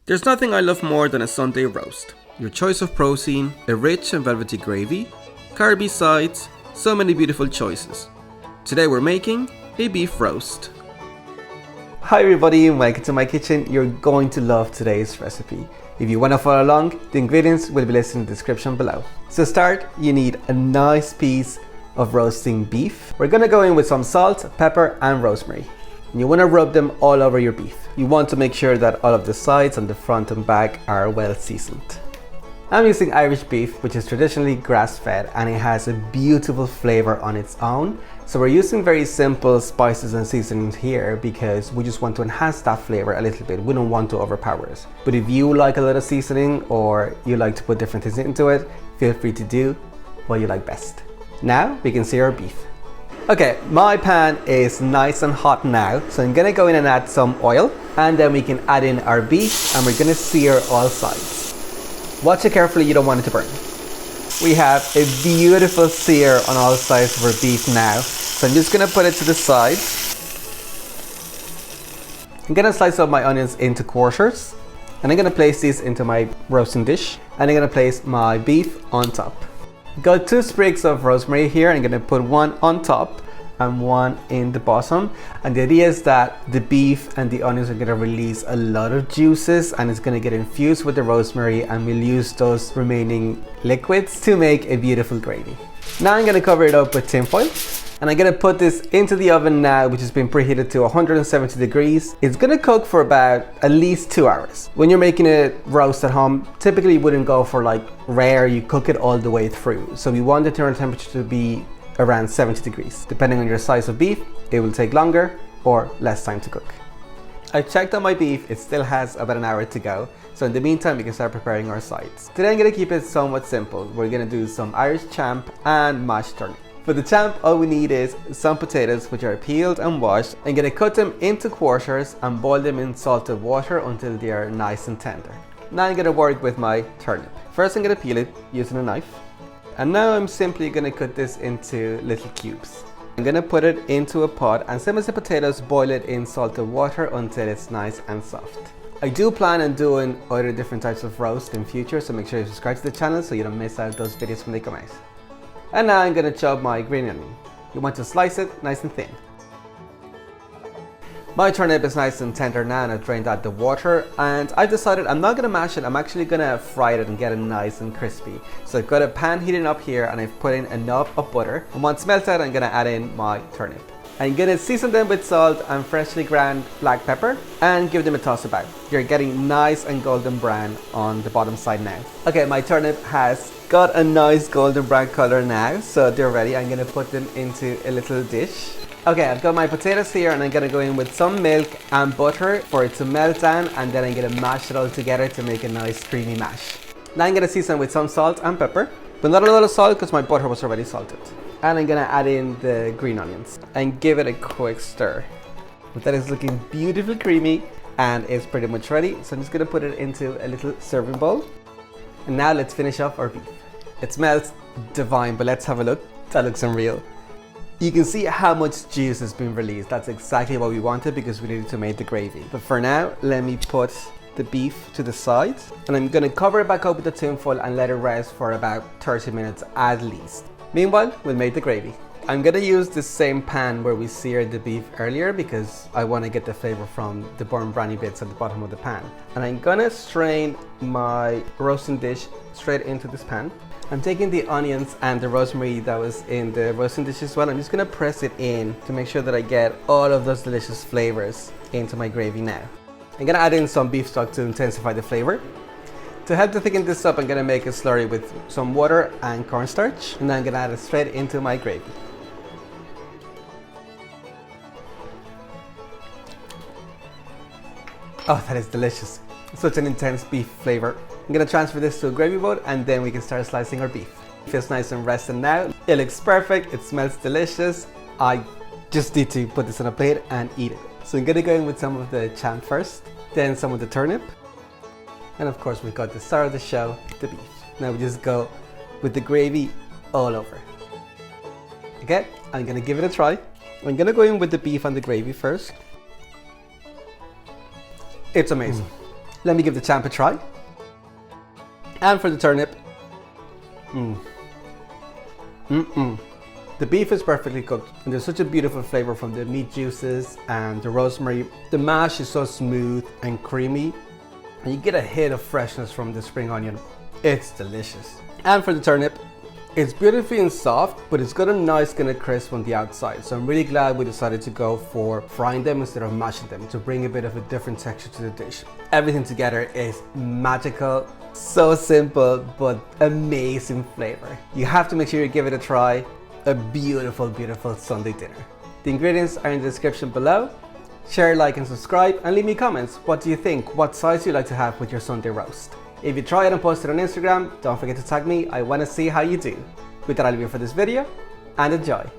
There's nothing I love more than a Sunday roast. Your choice of protein, a rich and velvety gravy, carby sides, so many beautiful choices. Today we're making a beef roast. Hi everybody and welcome to my kitchen. You're going to love today's recipe. If you want to follow along, the ingredients will be listed in the description below. To start, you need a nice piece of roasting beef. We're going to go in with some salt, pepper and rosemary. And you want to rub them all over your beef. You want to make sure that all of the sides and the front and back are well seasoned. I'm using Irish beef, which is traditionally grass-fed, and it has a beautiful flavor on its own. So we're using very simple spices and seasonings here because we just want to enhance that flavor a little bit. We don't want to overpower it. But if you like a little seasoning or you like to put different things into it, feel free to do what you like best. Now we can sear our beef. Okay, my pan is nice and hot now, so I'm gonna go in and add some oil, and then we can add in our beef and we're gonna sear all sides. Watch it carefully, you don't want it to burn. We have a beautiful sear on all sides of our beef now, so I'm just gonna put it to the side. I'm gonna slice up my onions into quarters, and I'm gonna place these into my roasting dish, and I'm gonna place my beef on top. Got 2 sprigs of rosemary here. I'm gonna put one on top and one in the bottom, and the idea is that the beef and the onions are gonna release a lot of juices and it's gonna get infused with the rosemary, and we'll use those remaining liquids to make a beautiful gravy. Now I'm gonna cover it up with tin foil, and I'm gonna put this into the oven now, which has been preheated to 170 degrees. It's gonna cook for about at least 2 hours. When you're making a roast at home, typically you wouldn't go for like rare, you cook it all the way through. So we want the turn temperature to be around 70 degrees. Depending on your size of beef, it will take longer or less time to cook. I checked on my beef, it still has about an hour to go. So in the meantime, we can start preparing our sides. Today I'm gonna keep it somewhat simple. We're gonna do some Irish champ and mashed turnip. For the champ, all we need is some potatoes, which are peeled and washed. I'm gonna cut them into quarters and boil them in salted water until they are nice and tender. Now I'm gonna work with my turnip. First I'm gonna peel it using a knife. And now I'm simply gonna cut this into little cubes. I'm gonna put it into a pot, and same as the potatoes, boil it in salted water until it's nice and soft. I do plan on doing other different types of roast in future, so make sure you subscribe to the channel so you don't miss out those videos when they come out. And now I'm gonna chop my green onion. You want to slice it nice and thin. My turnip is nice and tender now, and I've drained out the water, and I've decided I'm not gonna mash it, I'm actually gonna fry it and get it nice and crispy. So I've got a pan heating up here, and I've put in enough of butter, and once melted I'm gonna add in my turnip. I'm gonna season them with salt and freshly ground black pepper and give them a toss about. You're getting nice and golden brown on the bottom side now. Okay, my turnip has got a nice golden brown color now, so they're ready. I'm gonna put them into a little dish. Okay, I've got my potatoes here, and I'm gonna go in with some milk and butter for it to melt down, and then I'm gonna mash it all together to make a nice creamy mash. Now I'm gonna season with some salt and pepper, but not a lot of salt because my butter was already salted. And I'm gonna add in the green onions and give it a quick stir. But that is looking beautifully creamy and it's pretty much ready. So I'm just gonna put it into a little serving bowl. And now let's finish off our beef. It smells divine, but let's have a look. That looks unreal. You can see how much juice has been released. That's exactly what we wanted because we needed to make the gravy. But for now, let me put the beef to the side. And I'm gonna cover it back up with the tin foil and let it rest for about 30 minutes at least. Meanwhile, we'll make the gravy. I'm gonna use the same pan where we seared the beef earlier because I wanna get the flavor from the burnt brownie bits at the bottom of the pan. And I'm gonna strain my roasting dish straight into this pan. I'm taking the onions and the rosemary that was in the roasting dish as well. I'm just gonna press it in to make sure that I get all of those delicious flavors into my gravy now. I'm gonna add in some beef stock to intensify the flavor. To help to thicken this up, I'm gonna make a slurry with some water and cornstarch, and then I'm gonna add it straight into my gravy. Oh, that is delicious. Such an intense beef flavor. I'm gonna transfer this to a gravy bowl, and then we can start slicing our beef. It feels nice and rested now. It looks perfect, it smells delicious. I just need to put this on a plate and eat it. So I'm gonna go in with some of the champ first, then some of the turnip. And of course we've got the star of the show, the beef. Now we just go with the gravy all over. Okay, I'm gonna give it a try. I'm gonna go in with the beef and the gravy first. It's amazing. Let me give the champ a try. And for the turnip, the beef is perfectly cooked and there's such a beautiful flavor from the meat juices and the rosemary. The mash is so smooth and creamy and you get a hit of freshness from the spring onion. It's delicious. And for the turnip, it's beautifully and soft, but it's got a nice kind of crisp on the outside. So I'm really glad we decided to go for frying them instead of mashing them to bring a bit of a different texture to the dish. Everything together is magical, so simple, but amazing flavor. You have to make sure you give it a try. A beautiful, beautiful Sunday dinner. The ingredients are in the description below. Share, like, and subscribe, and leave me comments. What do you think? What size do you like to have with your Sunday roast? If you try it and post it on Instagram, don't forget to tag me. I want to see how you do. With that, I'll leave you for this video, and enjoy.